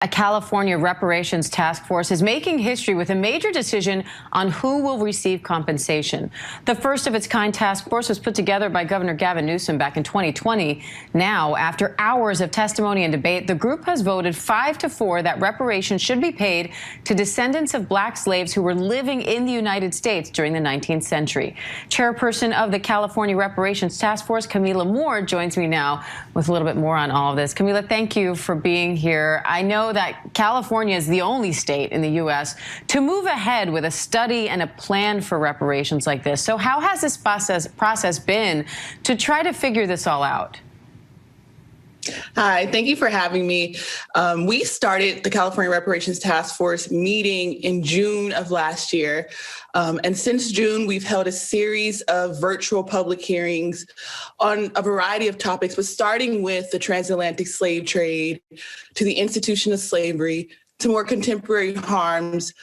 A California reparations task force is making history with a major decision on who will receive compensation. The first of its kind task force was put together by Governor Gavin Newsom back in 2020. Now, after hours of testimony and debate, the group has voted 5-4 that reparations should be paid to descendants of black slaves who were living in the United States during the 19th century. Chairperson of the California Reparations Task Force, Camila Moore, joins me now with a little bit more on all of this. Camila, thank you for being here. I know that California is the only state in the U.S. to move ahead with a study and a plan for reparations like this. So how has this process been to try to figure this all out? Hi, thank you for having me. We started the California Reparations Task Force meeting in June of last year. And since June, we've held a series of virtual public hearings on a variety of topics, but starting with the transatlantic slave trade, to the institution of slavery, to more contemporary harms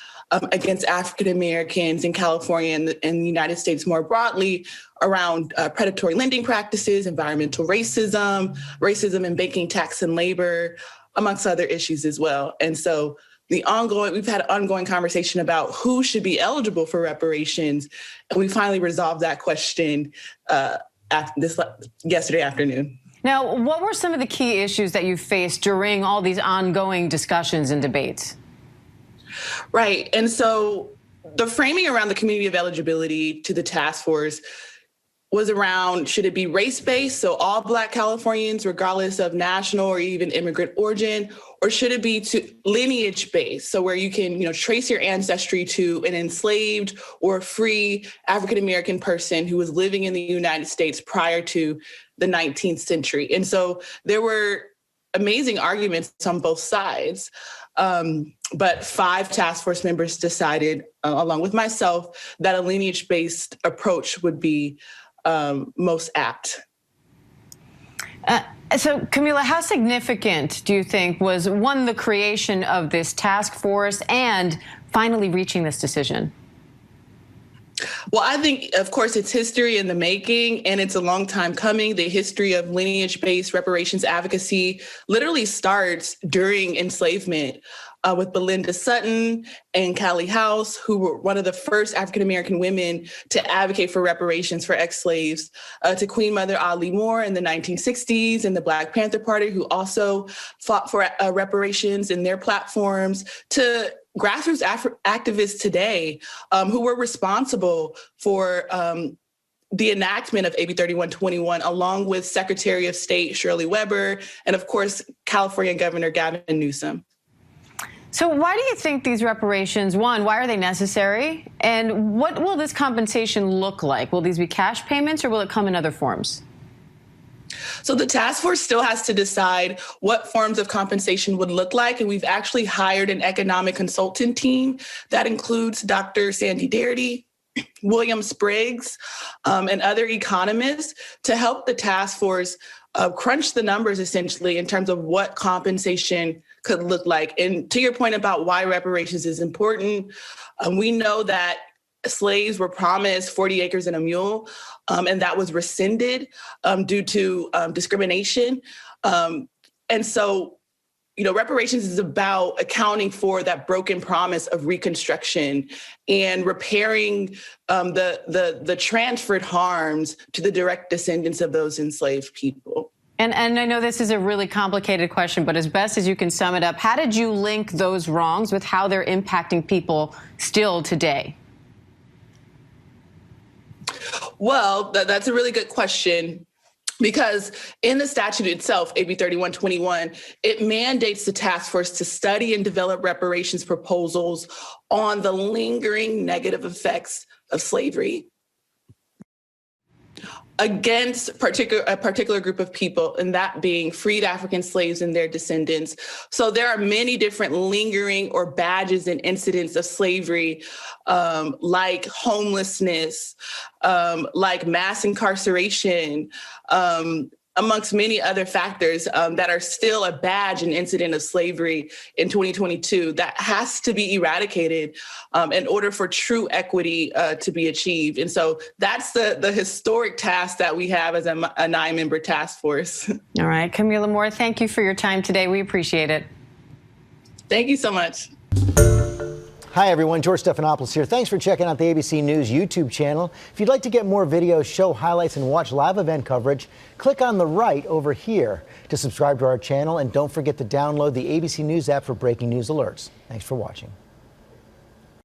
against African Americans in California and the United States more broadly, around predatory lending practices, environmental racism, racism in banking, tax, and labor, amongst other issues as well. And so we've had an ongoing conversation about who should be eligible for reparations, and we finally resolved that question yesterday afternoon. Now, what were some of the key issues that you faced during all these ongoing discussions and debates? Right. And so the framing around the community of eligibility to the task force was around, should it be race-based, so all Black Californians, regardless of national or even immigrant origin, or should it be lineage-based, so where you can, trace your ancestry to an enslaved or free African-American person who was living in the United States prior to the 19th century. And so there were amazing arguments on both sides. But 5 task force members decided, along with myself, that a lineage-based approach would be most apt. So, Camila, how significant do you think was, one, the creation of this task force and finally reaching this decision? Well, I think, of course, it's history in the making, and it's a long time coming. The history of lineage-based reparations advocacy literally starts during enslavement with Belinda Sutton and Callie House, who were one of the first African-American women to advocate for reparations for ex-slaves, to Queen Mother Audley Moore in the 1960s and the Black Panther Party, who also fought for reparations in their platforms, to grassroots activists today who were responsible for the enactment of AB 3121, along with Secretary of State Shirley Weber, and of course, California Governor Gavin Newsom. So why do you think these reparations, one, why are they necessary? And what will this compensation look like? Will these be cash payments or will it come in other forms? So the task force still has to decide what forms of compensation would look like. And we've actually hired an economic consultant team that includes Dr. Sandy Darity, William Spriggs, and other economists to help the task force crunch the numbers, essentially, in terms of what compensation could look like. And to your point about why reparations is important, we know that slaves were promised 40 acres and a mule, and that was rescinded due to discrimination. And so, reparations is about accounting for that broken promise of reconstruction and repairing the transferred harms to the direct descendants of those enslaved people. And I know this is a really complicated question, but as best as you can sum it up, how did you link those wrongs with how they're impacting people still today? Well, that's a really good question, because in the statute itself, AB 3121, it mandates the task force to study and develop reparations proposals on the lingering negative effects of slavery against a particular group of people, and that being freed African slaves and their descendants. So there are many different lingering or badges and incidents of slavery, like homelessness, like mass incarceration, amongst many other factors that are still a badge and incident of slavery in 2022 that has to be eradicated in order for true equity to be achieved. And so that's the historic task that we have as a 9-member task force. All right, Camila Moore, thank you for your time today. We appreciate it. Thank you so much. Hi, everyone. George Stephanopoulos here. Thanks for checking out the ABC News YouTube channel. If you'd like to get more videos, show highlights, and watch live event coverage, click on the right over here to subscribe to our channel. And don't forget to download the ABC News app for breaking news alerts. Thanks for watching.